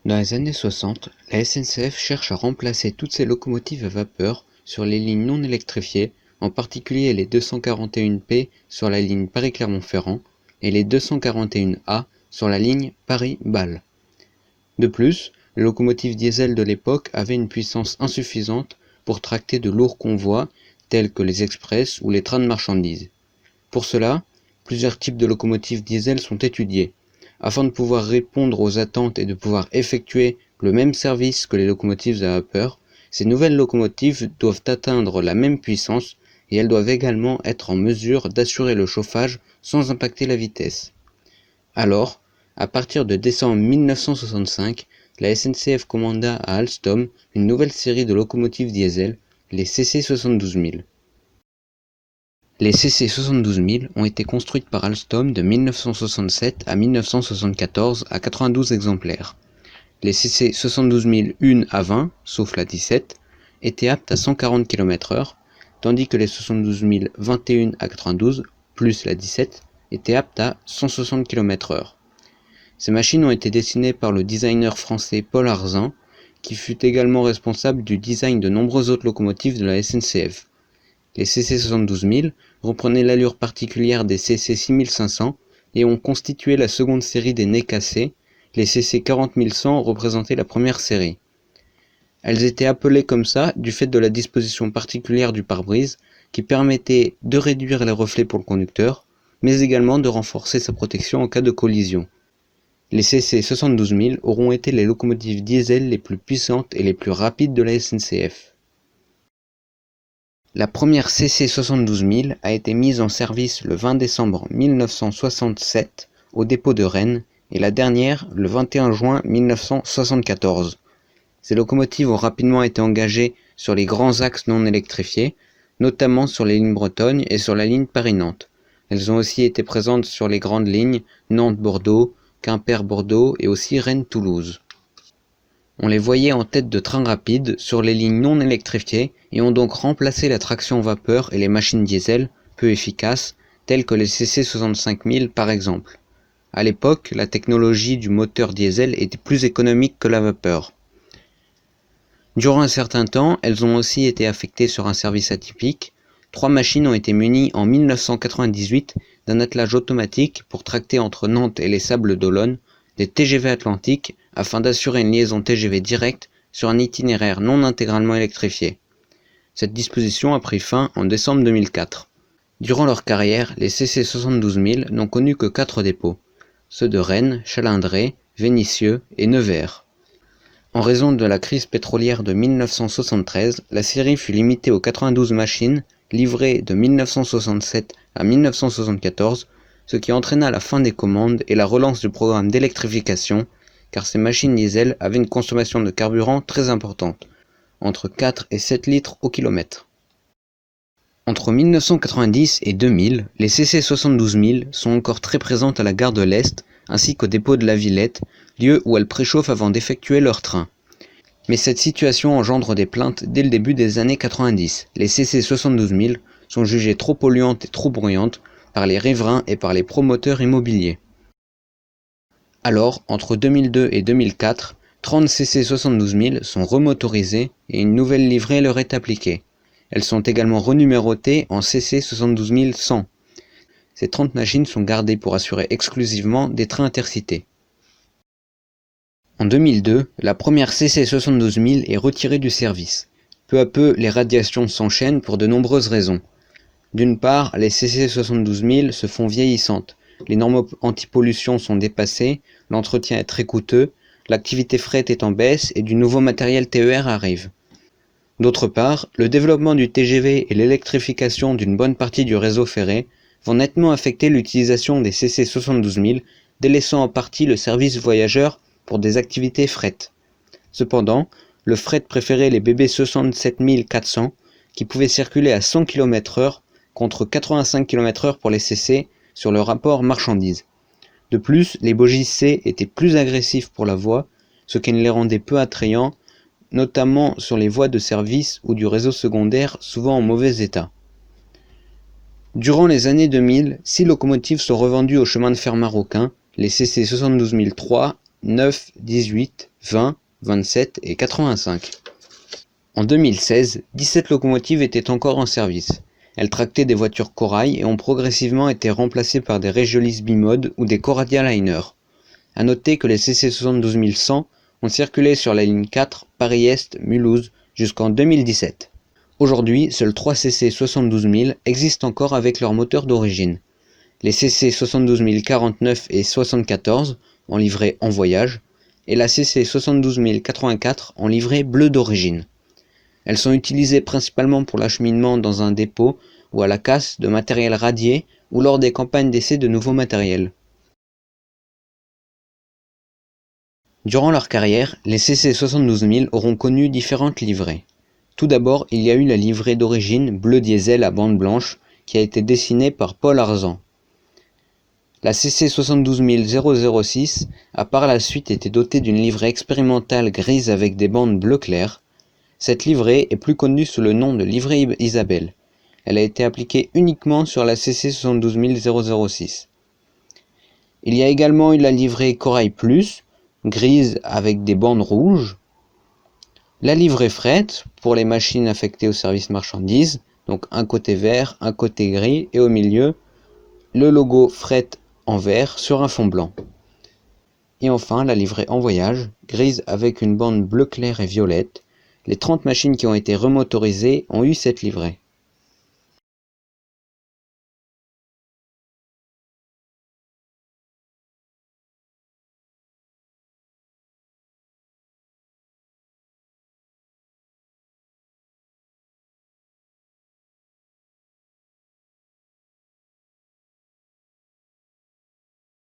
Dans les années 60, la SNCF cherche à remplacer toutes ses locomotives à vapeur sur les lignes non électrifiées, en particulier les 241P sur la ligne Paris-Clermont-Ferrand et les 241A sur la ligne Paris-Bâle. De plus, les locomotives diesel de l'époque avaient une puissance insuffisante pour tracter de lourds convois tels que les express ou les trains de marchandises. Pour cela, plusieurs types de locomotives diesel sont étudiés. Afin de pouvoir répondre aux attentes et de pouvoir effectuer le même service que les locomotives à vapeur, ces nouvelles locomotives doivent atteindre la même puissance et elles doivent également être en mesure d'assurer le chauffage sans impacter la vitesse. Alors, à partir de décembre 1965, la SNCF commanda à Alstom une nouvelle série de locomotives diesel, les CC72000. Les CC72000 ont été construites par Alstom de 1967 à 1974 à 92 exemplaires. Les CC72000 1 à 20, sauf la 17, étaient aptes à 140 km/h, tandis que les 72000 21 à 92, plus la 17, étaient aptes à 160 km/h. Ces machines ont été dessinées par le designer français Paul Arzin, qui fut également responsable du design de nombreuses autres locomotives de la SNCF. Les CC72000 reprenaient l'allure particulière des CC6500 et ont constitué la seconde série des nez cassés. Les CC40100 représentaient la première série. Elles étaient appelées comme ça du fait de la disposition particulière du pare-brise qui permettait de réduire les reflets pour le conducteur, mais également de renforcer sa protection en cas de collision. Les CC72000 auront été les locomotives diesel les plus puissantes et les plus rapides de la SNCF. La première CC72000 a été mise en service le 20 décembre 1967 au dépôt de Rennes et la dernière le 21 juin 1974. Ces locomotives ont rapidement été engagées sur les grands axes non électrifiés, notamment sur les lignes bretonnes et sur la ligne Paris-Nantes. Elles ont aussi été présentes sur les grandes lignes Nantes-Bordeaux, Quimper-Bordeaux et aussi Rennes-Toulouse. On les voyait en tête de trains rapides sur les lignes non électrifiées et ont donc remplacé la traction vapeur et les machines diesel, peu efficaces, telles que les CC65000 par exemple. À l'époque, la technologie du moteur diesel était plus économique que la vapeur. Durant un certain temps, elles ont aussi été affectées sur un service atypique. 3 machines ont été munies en 1998 d'un attelage automatique pour tracter entre Nantes et les Sables d'Olonne des TGV Atlantique afin d'assurer une liaison TGV directe sur un itinéraire non intégralement électrifié. Cette disposition a pris fin en décembre 2004. Durant leur carrière, les CC72000 n'ont connu que 4 dépôts, ceux de Rennes, Chalindrey, Vénissieux et Nevers. En raison de la crise pétrolière de 1973, la série fut limitée aux 92 machines livrées de 1967 à 1974, ce qui entraîna la fin des commandes et la relance du programme d'électrification, car ces machines diesel avaient une consommation de carburant très importante, entre 4 et 7 litres au kilomètre. Entre 1990 et 2000, les CC72000 sont encore très présentes à la gare de l'Est, ainsi qu'au dépôt de la Villette, lieu où elles préchauffent avant d'effectuer leur train. Mais cette situation engendre des plaintes dès le début des années 90. Les CC72000 sont jugées trop polluantes et trop bruyantes par les riverains et par les promoteurs immobiliers. Alors, entre 2002 et 2004, 30 CC72000 sont remotorisées et une nouvelle livrée leur est appliquée. Elles sont également renumérotées en CC72100. Ces 30 machines sont gardées pour assurer exclusivement des trains intercités. En 2002, la première CC72000 est retirée du service. Peu à peu, les radiations s'enchaînent pour de nombreuses raisons. D'une part, les CC72000 se font vieillissantes. Les normes anti-pollution sont dépassées, l'entretien est très coûteux, l'activité fret est en baisse et du nouveau matériel TER arrive. D'autre part, le développement du TGV et l'électrification d'une bonne partie du réseau ferré vont nettement affecter l'utilisation des CC72000, délaissant en partie le service voyageur pour des activités fret. Cependant, le fret préférait les BB67400 qui pouvaient circuler à 100 km/h contre 85 km/h pour les CC sur le rapport marchandises. De plus, les bogies C étaient plus agressifs pour la voie, ce qui les rendait peu attrayants, notamment sur les voies de service ou du réseau secondaire souvent en mauvais état. Durant les années 2000, 6 locomotives sont revendues au chemin de fer marocain, les CC72003, 9, 18 20, 27 et 85. En 2016, 17 locomotives étaient encore en service. Elles tractaient des voitures Corail et ont progressivement été remplacées par des Regiolis Bimod ou des Coradia Liner. A noter que les CC 72100 ont circulé sur la ligne 4 Paris-Est-Mulhouse jusqu'en 2017. Aujourd'hui, seuls 3 CC 72000 existent encore avec leur moteur d'origine. Les CC 72049 et 74 en livrée en voyage et la CC 72084 en livrée bleu d'origine. Elles sont utilisées principalement pour l'acheminement dans un dépôt ou à la casse de matériel radié ou lors des campagnes d'essai de nouveaux matériels. Durant leur carrière, les CC 72000 auront connu différentes livrées. Tout d'abord, il y a eu la livrée d'origine bleu diesel à bande blanche qui a été dessinée par Paul Arzan. La CC 72006 a par la suite été dotée d'une livrée expérimentale grise avec des bandes bleu clair. Cette livrée est plus connue sous le nom de livrée Isabelle. Elle a été appliquée uniquement sur la CC 72006. Il y a également eu la livrée Corail Plus, grise avec des bandes rouges. La livrée fret pour les machines affectées au service marchandises, donc un côté vert, un côté gris et au milieu, le logo fret en vert sur un fond blanc. Et enfin la livrée en voyage, grise avec une bande bleu clair et violette. Les 30 machines qui ont été remotorisées ont eu cette livrée.